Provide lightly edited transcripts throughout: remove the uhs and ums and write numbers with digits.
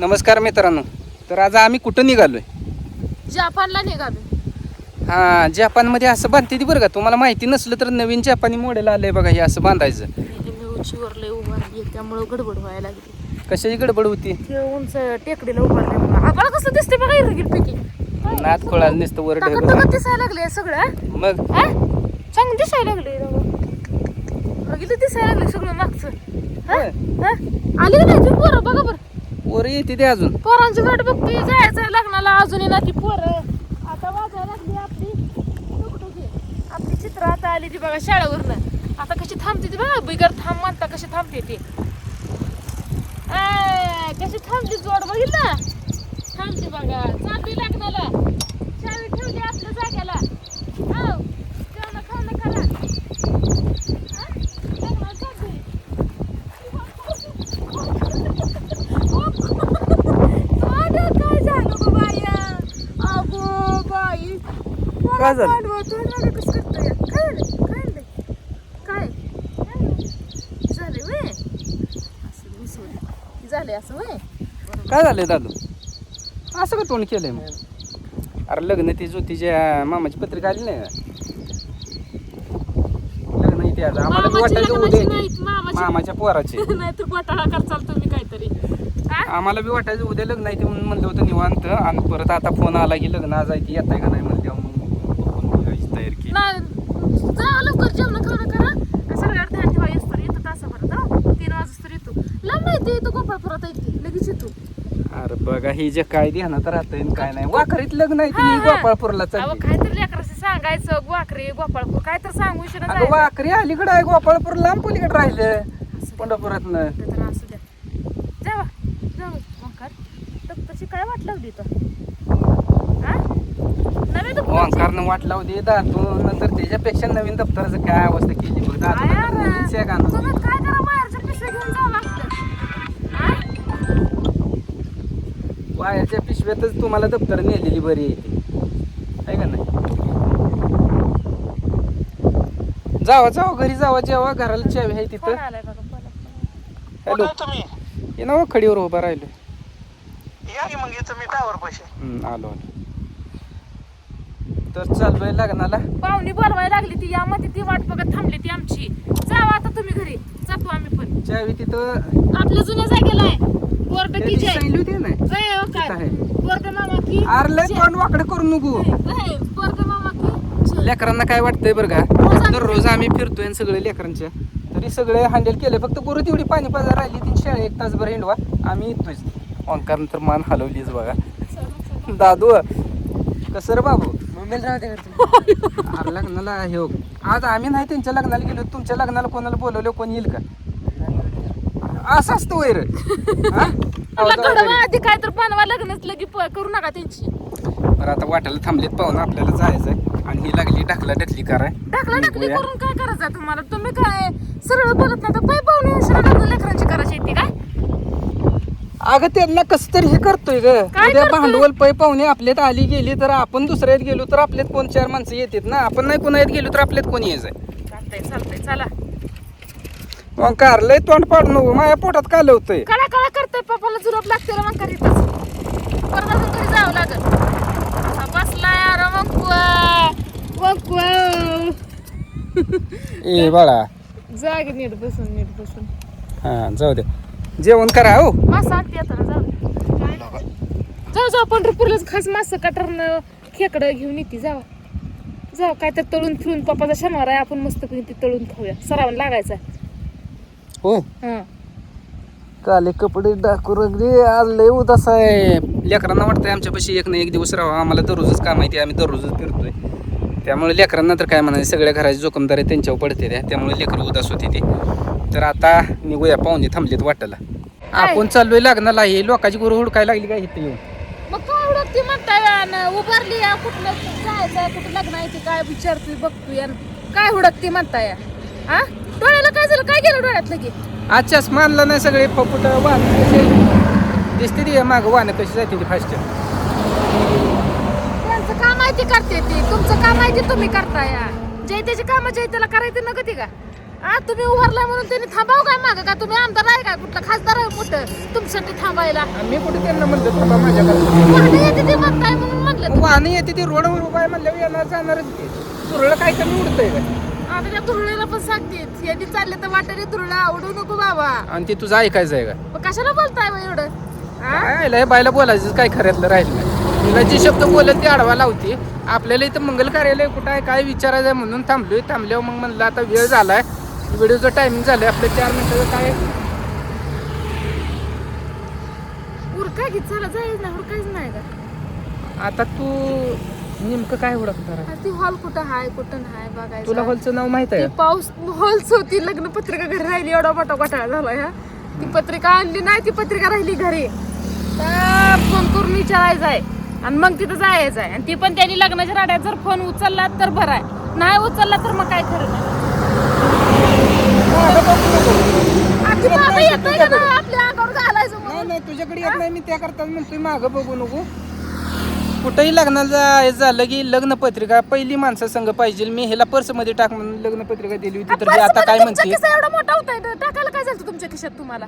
नमस्कार मित्रांनो. तर आज आम्ही कुठं निघालोय? जपानला निघालो. हा, जपानमध्ये असं बांधते ती बरं का. तुम्हाला माहिती नसलं तर नवीन जपानी मॉडेल आलंय बघा, हे असं बांधायचं. मी उंचीवर लय उभारली त्यामुळे गडबड व्हायला लागली. कशाची गडबड होती? ते उंच टेकडीला उभारले. आम्हाला कसं दिसते बघा इरगिरपैकी. नात खोळाला नुसतं वर टाकत दिसायला लागले सगळं. मग चांगलं दिसायला लागले. बघितलं दिसायला लागले सगळं मागचं. आली का नाही ती पोरं? बघा बरं, वर येते ते अजून. पोरांची वाट बघते, जायचं लग्नाला. अजून ना ती पोरं आता वाजायला लागली आपली टुकटुकी. आपली चित्र आता आली ती बघा शाळेवरनं. आता कशी थांबते ती बघा, बिगर थांब म्हणता कशी थांबते ती. कशी थांबते जोड बघितलं. थांबते बघा. चालली लग्नाला. चावी ठेवली आपल्या जाग्याला. हो, जेवण खाणं करा. लग्नाला चालली. काय झालं गं बाया? अगो बाई, काय झालं? कसं करतोय? काय झालं? काय झालंय व्हय? झालंय असं व्हय? काय झालंय दादू? असं का तोंड केलंय मग? अरे लग्न ती ज्योतीच्या मामाची पत्रिका आली नाही का? लग्न इथे आज आम्हाला बी वाटायचं उद्या मामाच्या पोराचे. नाही तर घोटाळा करचाल तुम्ही काहीतरी. आम्हाला बी वाटायचं उद्या लग्न आहे ते म्हणून म्हणलं होतं निवांत. आणि परत आता फोन आला की लग्न आज आहे की येत आहे का नाही म्हणते मग तयार की जा लवकर जेवण खाणं करा. सगळ्या ध्यान ठेवा. येस तर येतो तासाभरात. 3 वाजता तर येतो. लांब नाही ते येतो गोपाळपुरात येते लगेच येतो. अरे बघा ही जे काय ध्यानात राहतंय काय नाही. वाखरीत लग्न आहे ती गोपाळपूरला अहो चालली. काहीतरी लेकराशी सांगायचं. वाकरे गोपाळपूर काय तर सांगू शकत अगं वाखरी अलीकडे आहे, गोपाळपूर लांब पलीकडे राहिलं पंढरपुरातनं. असू द्या. जावा जाऊ ओंकार. दप्तरची काय वाट लावली तर नवीन दप्तर ओंकारनं वाट लावली दातू. नंतर त्याच्यापेक्षा नवीन दप्तराचं काय अवस्था केली बघ दातू. नवीन सॅग आणून. तुम्ही काय करा बाहेरच्या पिशव्या घेऊन जावं लागतं. वायाच्या पिशव्यातच तुम्हाला दप्तर नेलेली बरी आहे का नाही? जावा घरी जावा. जेवा घराला चावी आहे तिथं. आलाय बघा बोला. हॅलो, ये ना खडीवर उभा राहिलो. या की मग इथं मी टावर पैसे आलो. तर चाललोय लग्नाला. पाहुणी बोलवायला लागली ती यामध्ये ती वाट बघत थांबली ती आमची. जावा आता तुम्ही घरी. जातो आम्ही पण. चावी तिथं आपल्या जुन्या जागेला आहे. बोर्ड की जय सांगितली होती ना. जय ओंकार. आहे. बोर्ड मामा की अरे लय तोंड वाकडं करू नको. बोर्ड मामा की जय. लेकरांना काय वाटतंय बरं का, दररोज आम्ही फिरतोय आणि सगळे लेकरांच्या तरी सगळे हँडल केले. फक्त गुरु तेवढी पाणी पाजा राहिली ती शाळा 1 तासभर हिंडवा. आम्ही येतोय. ओंकार तर मान हलवलीच बघा. दादू कसं रे बाबू? अरे लग्नाला हे हो. आज आम्ही नाही त्यांच्या लग्नाला गेलो. तुमच्या लग्नाला कोणाला बोलवलं? कोण येईल का? असं असतं वैर. आधी काय तर पानवा लग्नच लगी करू नका त्यांची. बरं आता वाटायला थांबलेत पाहून आपल्याला जायचंय. आणि ही लागली ढकला ढकली कराय. ढकली करून काय करायचं तुम्हाला? तुम्ही काय सरळ बोलत नाही तर पाय पाहुणे सरळ लेकरांची करायची येते काय? अगं त्यांना कसं तरी हे करतोय ग. काय उद्या करतोय? भांडवल पै पाहुणे आपल्यात आली गेली तर आपण दुसऱ्यात गेलो तर आपल्यात 2-4 माणसं येतात ना. आपण नाही कोणात गेलो तर आपल्यात कोणी यायचंय. चालतंय चला. मग कार लय तोंड पाडू नको. माझ्या पोटात काल होतंय. कळा करतोय. पप्पाला जुलाब लागते मग करीतच. परत अजून घरी जावं लागत. बसला यार मग ए बाळा जागे नीट बसून. हा जाऊ दे. जेवण करा हो. मासा आणते आता जाऊ पंढरपूरलाच खास मासा कटरनं खेकडं घेऊन येते. जाऊ काय तर तळून फिरून पप्पाचा शनिवार आहे. आपण मस्त पैकी तळून खाऊया. सरावून लागायचा. हो हं. काले कपडे डाकू रगले. आज लय उदास आहे. लेकरांना वाटतंय आमच्यापाशी एक ना एक दिवस राहावा. आम्हाला दररोजच काम आहे. आम्ही दररोजच फिरतोय. त्यामुळे लेकरांना तर काय म्हणायचं, सगळ्या घराची जोखमदारी त्यांच्यावर पडते त्या. त्यामुळे लेकरं उदास होते ते. तर आता निघूया. पाहुणे थांबलेत वाटायला. आपण चाललोय लग्नाला. हे लोकांची गुरु हुडकाय लागली काय इथे येऊन. मग काय हुडकती म्हणताय? उभारली कुठलं जायचं कुठं लग्न आहे ते काय विचारतोय बघतोय. काय हुडकती म्हणताय? हा डोळ्याला काय झालं? काय गेलं डोळ्यात लगे? आजच्याच मानलं नाही. सगळे फपुट वाहन कसे दिसते ती मागं वाहनं कशी जाते ती फास्ट. त्यांचं काम आहे ते करते ती. तुमचं काम आहे ते तुम्ही करताय. जे त्याची कामं जे त्याला करायचं नका ती का? तुम्ही उभारलाय म्हणून त्यांनी थांबाव काय मागं का तुम्ही आमदार आहे का कुठला खासदार आहे मोठं तुमच्यासाठी थांबायला मी कुठे त्यांना म्हणलं थांबा माझ्याकडे वाहनं येते ते म्हणताय म्हणून म्हणलं वाहनं येते ती रोडवर उभा आहे म्हणल्यावर येणार जाणारच की तुरळं काय कमी उडतंय का आता त्या धुरळीला पण सांगते यांनी चालले तर वाटेने धुरळा आवडू नको बाबा आणि ते तुझं ऐकायचं आहे का मग कशाला बोलताय मग एवढं हा? काय लय बायला बोलायचं काय खऱ्यातलं राहिलं नाही तुला जे शब्द बोलत ते आडवा लावते आपल्याला इथं मंगल कार्यालय कुठं आहे काय विचारायचं आहे म्हणून थांबल्यावर मग म्हणलं आता वेळ झालाय व्हिडिओचं टायमिंग झालंय आपलं 4 मिनिटाचं काय उरका की चला जायच नाही उरकायच नाही का आता तू नेमकं काय ओळखणार आहे? ती हॉल कुठं हाय कुठं नाही बघायचं तुला हॉलचं नाव माहित आहे ती पाऊस हॉलच होती लग्न पत्रिका घरी राहिली एवढा मोठा घोटाळा झाला ह्या ती पत्रिका आणली नाही ती पत्रिका राहिली घरी तर फोन करून विचारायचं आहे आणि मग तिथं जायचं आहे आणि ती पण त्यांनी लग्नाच्या राड्यात जर फोन उचलला तर बरं आहे नाही उचलला तर मग काय खरं नाही आधी मागं येतंय का नाही आपल्या अंगावर घालायचं नाही म्हणून? नाही तुझ्याकडे येत नाही मी त्या करताच म्हणतोय मागं बघू नको कुठेही लग्नाला जायचं झालं की लग्न पत्रिका पहिली माणसं संघ पाहिजे मी ह्याला पर्स मध्ये टाक म्हणून लग्न पत्रिका दिली होती तर ते आता काय तुमचा म्हणते खिसा एवढा मोठा होता टाकायला काय झालं तुमच्या खिशात तुम्हाला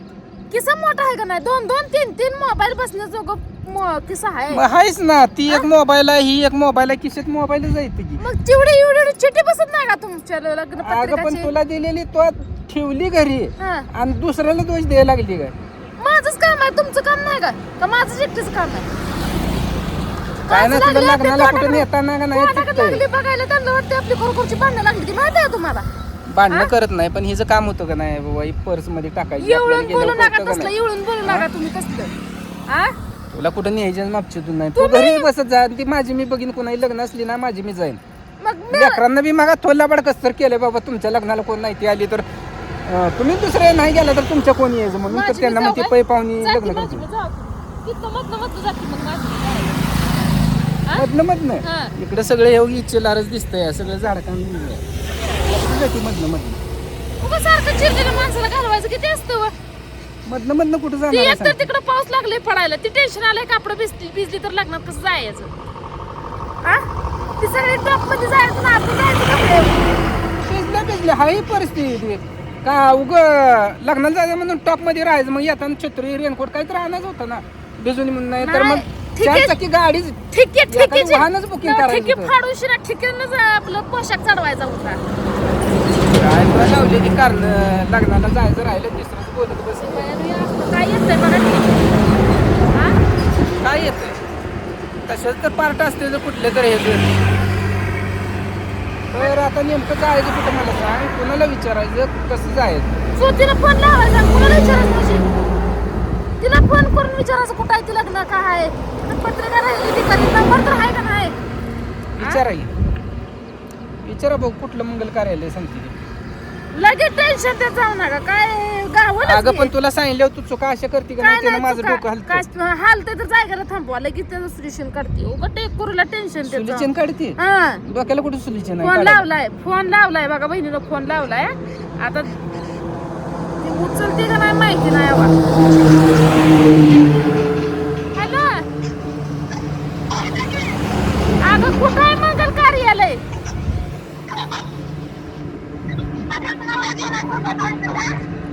किसा मोठा आहे का नाही 2-2-3-3 मोबाईल बसण्याजोगं किसा आहे मग आहेच ना ती एक मोबाईल आहे ही एक मोबाईल आहे खिशात मोबाईल जायचं की मग तेवढी एवढी चिठी बसत नाही का तुमच्या लग्न अगं पण पत्रिकाची तुला दिलेली तो ठेवली घरी हा. आणि दुसऱ्याला दोष द्यायला लागली काय माझंच काम आहे तुमचं काम नाही का माझंच एकटीच काम आहे काय ना तुला लागली आपल्या लग्नाला कुठे तोंडाकडे- नेताना का नाही तोंडाकडे चुकतंय. लागली बघायला त्यांना वाटतं आपली खरोखरची भांडणं लागली ती माहिती आहे तुम्हाला भांडणं करत नाही पण हिचं काम होतं का नाही बाबा ही पर्स मध्ये टाकायची आपल्याला एवढून बोलू गेल्यावर नका कळतं का तसलं नाही? एवढून बोलू नका तुम्ही तसलं हा तुला कुठं न्यायच्या मागच्या नाही तू घरी बसत जा आणि ती माझी मी बघीन कोणाही लग्न असली ना माझी मी जाईन मग मी- लेकरांना बी मागा थोडला बडकस तर केलंय बाबा तुमच्या लग्नाला कोण नाही ती आली तर तुम्ही दुसरे नाही गेला तर तुमच्या कोणी यायचं म्हणून तर माझी त्यांना मी मग ती जाऊ पै काय? पाहुणी जाती लग्न माझी करते मी जाऊ. तिथनं मधनं जाती मग माझी मी जायला. हा? मधनं मधनं हा. इकडे सगळे हे इच्छेलारच दिसतंय सगळं झाड काम मधनं मधनं उगा सारखं चिरलेल्या माणसाला घालवायचं किती असतं व? मधनं मधनं कुठं ती जाणार आहे एक तर सांग? तिकडं पाऊस लागले पडायला ती टेन्शन आलंय कापड भिजली तर लग्नात कसं जायचं हा ती सगळी टॉप मध्ये जायचं ना आपण जायचं कपडे भिजले हाही परिस्थिती का उग लग्नाला जायचं म्हणून टॉप मध्ये राहायचं मग येताना छत्री रेनकोट काहीतरी आणायचं होतं ना भिजून म्हणून नाही तर मग नाही, ठीक आहे. 4 चाकी गाडीच ठिके एखादं वाहनच booking करायचं ठिके होतं. फाडून शिरा ठिकेनंच आपलं पोशाख चढवायचा होता काय तुला लावलेली कारण लग्नाला जायचं राहिलं दुसरंच बोलत बस काय येतंय बघा की. हा? काय येतंय तशाच तर पार्ट असते तर कुठले तर हे तर आता नेमकं जायचं कुठं मला सांग कोणाला विचारायचं कसं जायचं ज्योतीला फोन लावायचा कुणाला विचारायचं म्हणजे तिला फोन करून विचारायचं कुठं आहे ती लग्न काय आहे आणि पत्रिका राहिली ती कधी नंबर तर आहे का नाही विचारा बघ कुठलं मंगल कार्यालय सांगते लगेच टेन्शन देत जाऊ नका काय गावं अगं पण तुला सांगितलं तू चुका अशा करते का काय नाही त्यानं नाही माझं डोकं हलतं हालते तर जायला थांबवा लगेच त्याचं सोल्युशन काढते उगा टेकुरीला टेन्शन देत जाऊ. सुलिचन काढते हा डोक्याला कुठे सुलिचन फोन लावलाय बघा बहिणीला फोन लावलाय आता ती उचलते का नाही माहिती नाही हॅलो अगं कुठं आहे मंगल कार्यालय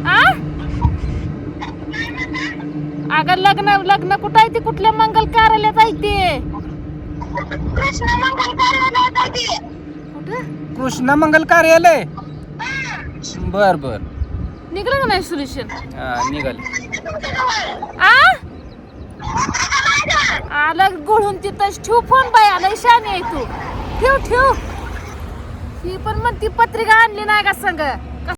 आ? अगं लग्न कुठं आहे ते कुठल्या मंगल कार्यालयात आहे ते कुठं कृष्णा मंगल कार्यालय बर बर निघलं का नाही सोल्युशन निघाल आलं गोळून तिथंच ठेव फोन बाई आलं शाने आहे तू ठेव ही पण म्हणती पत्रिका आणली नाही का संग